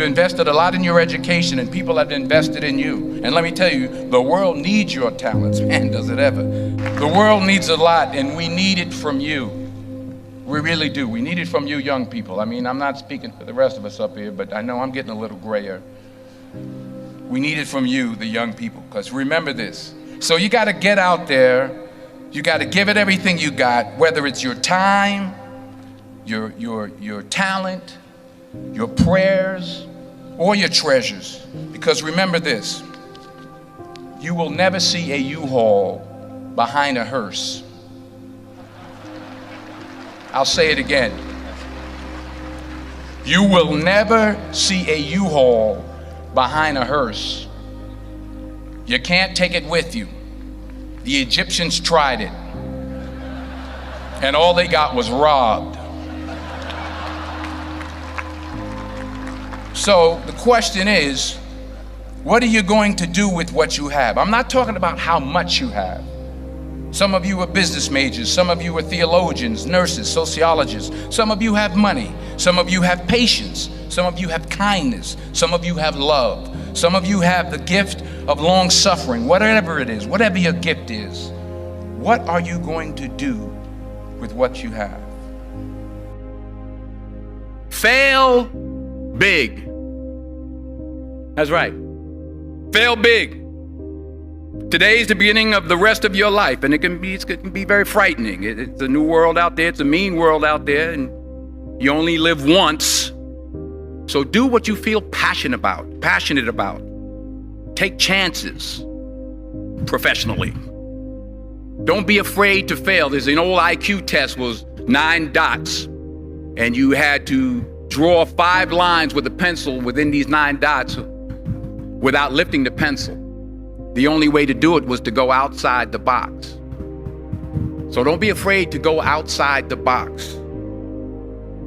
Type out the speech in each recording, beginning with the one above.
invested a lot in your education, and people have invested in you. And let me tell you, the world needs your talents. Man, does it ever. The world needs a lot, and we need it from you. We really do. We need it from you young people. I mean, I'm not speaking for the rest of us up here, but I know I'm getting a little grayer. We need it from you, the young people, because remember this. So you got to get out there. You got to give it everything you got, whether it's your time, your talent, your prayers, or your treasures. Because remember this, you will never see a U-Haul behind a hearse. I'll say it again. You will never see a U-Haul behind a hearse. You can't take it with you. The Egyptians tried it, and all they got was robbed. So the question is, what are you going to do with what you have? I'm not talking about how much you have. Some of you are business majors, some of you are theologians, nurses, sociologists. Some of you have money, some of you have patience, some of you have kindness, some of you have love, some of you have the gift of long suffering. Whatever it is, whatever your gift is, what are you going to do with what you have? Fail big. That's right. Fail big. Today's the beginning of the rest of your life, and it can be very frightening. It's a new world out there. It's a mean world out there, and you only live once. So do what you feel passionate about. Take chances professionally. Don't be afraid to fail. There's an old IQ test, was 9 dots, and you had to draw 5 lines with a pencil within these 9 dots without lifting the pencil. The only way to do it was to go outside the box. So don't be afraid to go outside the box.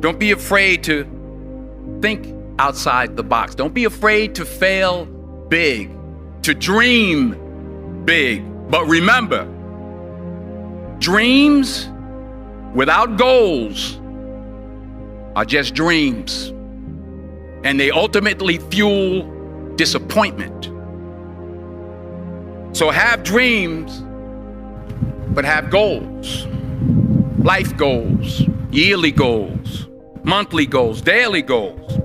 Don't be afraid to think outside the box. Don't be afraid to fail big, to dream big. But remember, dreams without goals are just dreams, and they ultimately fuel disappointment. So have dreams, but have goals. Life goals, yearly goals, monthly goals, daily goals.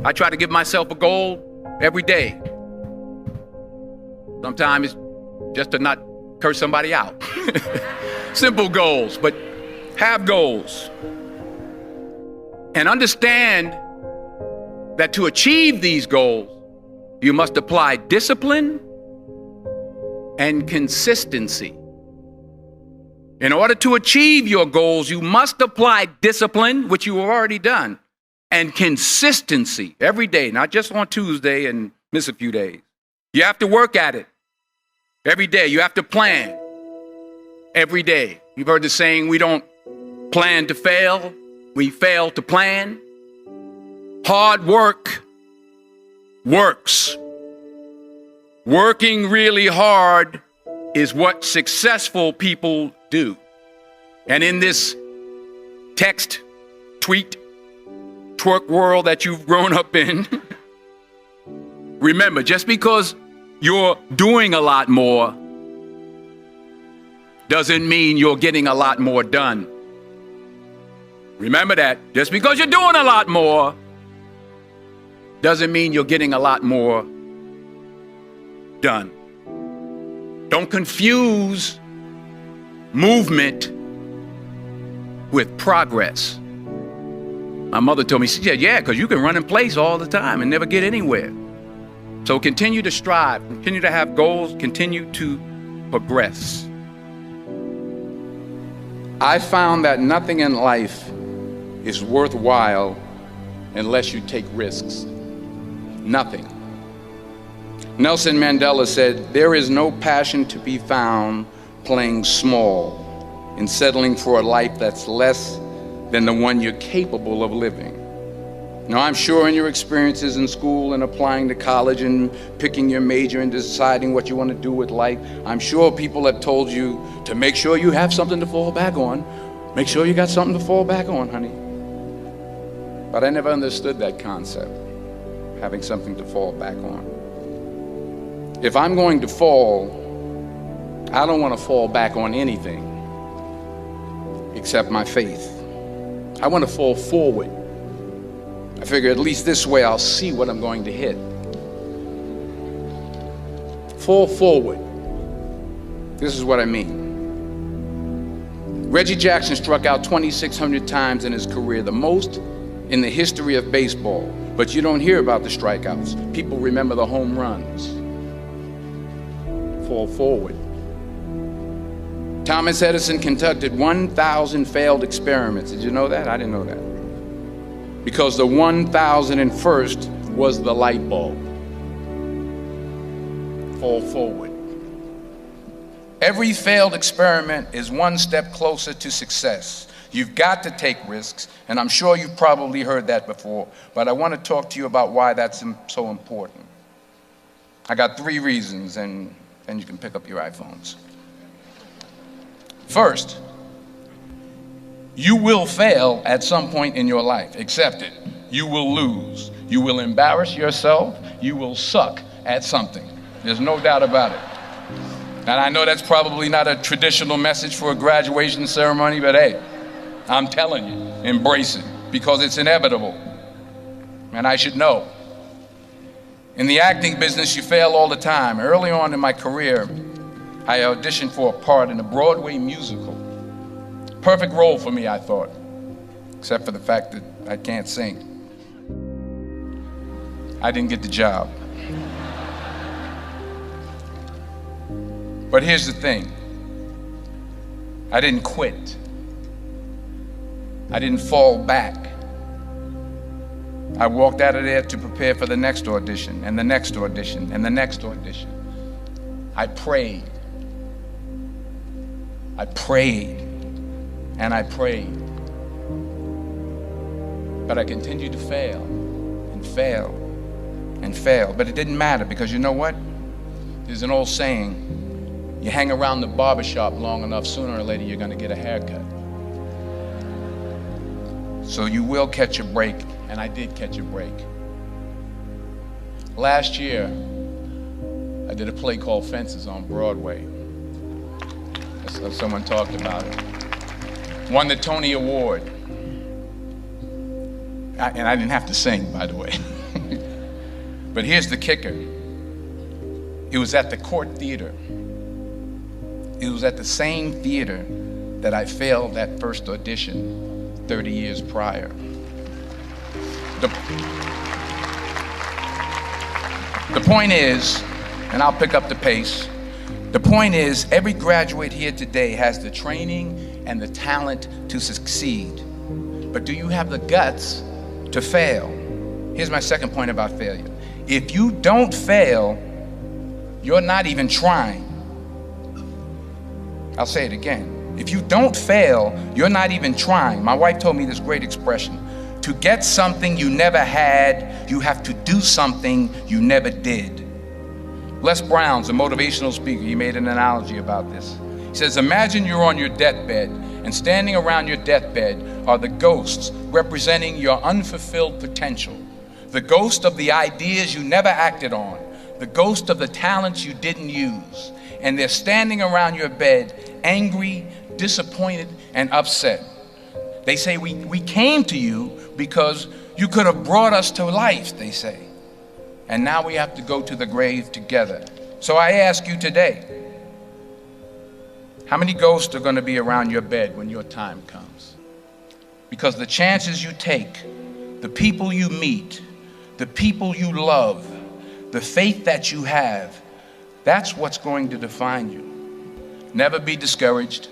I try to give myself a goal every day. Sometimes it's just to not curse somebody out. Simple goals, but have goals. And understand that to achieve these goals, you must apply discipline and consistency. In order to achieve your goals, you must apply discipline, which you have already done, and consistency every day, not just on Tuesday and miss a few days. You have to work at it every day. You have to plan every day. You've heard the saying, we don't plan to fail, we fail to plan. Hard work works. Working really hard is what successful people do. And in this text, tweet, twerk world that you've grown up in, remember, just because you're doing a lot more doesn't mean you're getting a lot more done. Remember that. Just because you're doing a lot more doesn't mean you're getting a lot more done. Don't confuse movement with progress. My mother told me, she said, yeah, because you can run in place all the time and never get anywhere. So continue to strive, continue to have goals, continue to progress. I found that nothing in life is worthwhile unless you take risks. Nothing. Nelson Mandela said, there is no passion to be found playing small and settling for a life that's less than the one you're capable of living. Now, I'm sure in your experiences in school and applying to college and picking your major and deciding what you want to do with life, I'm sure people have told you to make sure you have something to fall back on. Make sure you got something to fall back on, honey. But I never understood that concept. having something to fall back on. If I'm going to fall, I don't want to fall back on anything except my faith. I want to fall forward. I figure at least this way I'll see what I'm going to hit. Fall forward. This is what I mean. Reggie Jackson struck out 2,600 times in his career, the most in the history of baseball. But you don't hear about the strikeouts. People remember the home runs. Fall forward. Thomas Edison conducted 1,000 failed experiments. Did you know that? I didn't know that. Because the 1,001st was the light bulb. Fall forward. Every failed experiment is one step closer to success. You've got to take risks, and I'm sure you've probably heard that before, but I want to talk to you about why that's so important. I got 3 reasons, and then you can pick up your iPhones. First, you will fail at some point in your life. Accept it. You will lose. You will embarrass yourself. You will suck at something. There's no doubt about it. And I know that's probably not a traditional message for a graduation ceremony, but hey, I'm telling you, embrace it, because it's inevitable. And I should know. In the acting business, you fail all the time. Early on in my career, I auditioned for a part in a Broadway musical. Perfect role for me, I thought, except for the fact that I can't sing. I didn't get the job. But here's the thing. I didn't quit. I didn't fall back. I walked out of there to prepare for the next audition, and the next audition, and the next audition. I prayed. I prayed, and I prayed. But I continued to fail, and fail, and fail. But it didn't matter, because you know what? There's an old saying, you hang around the barbershop long enough, sooner or later you're going to get a haircut. So you will catch a break, and I did catch a break. Last year, I did a play called Fences on Broadway. Someone talked about it. Won the Tony Award. And I didn't have to sing, by the way. But here's the kicker. It was at the Court Theater. It was at the same theater that I failed that first audition 30 years prior. The point is, and I'll pick up the pace, the point is, every graduate here today has the training and the talent to succeed. But do you have the guts to fail? Here's my second point about failure. If you don't fail, you're not even trying. I'll say it again. If you don't fail, you're not even trying. My wife told me this great expression. To get something you never had, you have to do something you never did. Les Brown's a motivational speaker. He made an analogy about this. He says, imagine you're on your deathbed, and standing around your deathbed are the ghosts representing your unfulfilled potential. The ghost of the ideas you never acted on. The ghost of the talents you didn't use. And they're standing around your bed, angry, disappointed, and upset. They say, we came to you because you could have brought us to life, they say. And now we have to go to the grave together. So I ask you today, how many ghosts are going to be around your bed when your time comes? Because the chances you take, the people you meet, the people you love, the faith that you have, that's what's going to define you. Never be discouraged.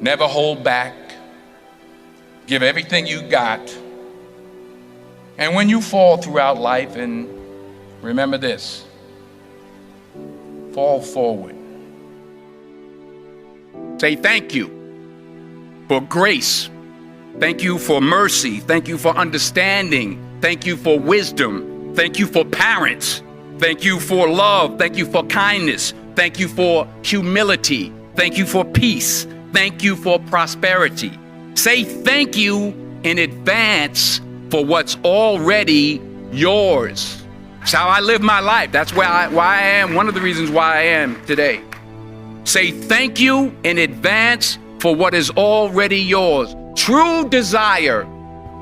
Never hold back. Give everything you got. And when you fall throughout life, and remember this, fall forward. Say thank you for grace. Thank you for mercy. Thank you for understanding. Thank you for wisdom. Thank you for parents. Thank you for love. Thank you for kindness. Thank you for humility. Thank you for peace. Thank you for prosperity. Say thank you in advance for what's already yours. It's how I live my life. That's why I am, one of the reasons why I am today. Say thank you in advance for what is already yours. True desire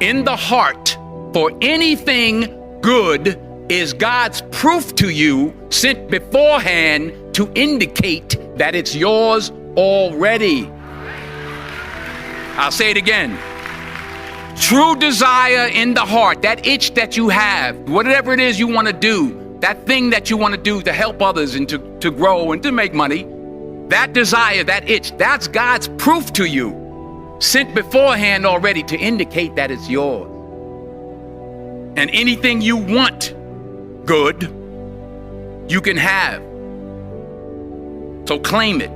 in the heart for anything good is God's proof to you, sent beforehand to indicate that it's yours already. I'll say it again. True desire in the heart, that itch that you have, whatever it is you want to do, that thing that you want to do to help others and to grow and to make money, that desire, that itch, that's God's proof to you, sent beforehand already to indicate that it's yours. And anything you want good, you can have. So claim it.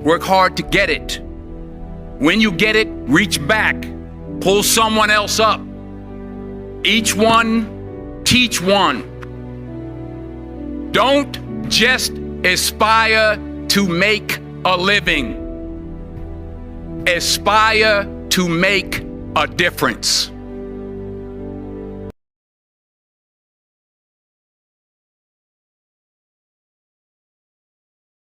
Work hard to get it. When you get it, reach back. Pull someone else up. Each one, teach one. Don't just aspire to make a living. Aspire to make a difference.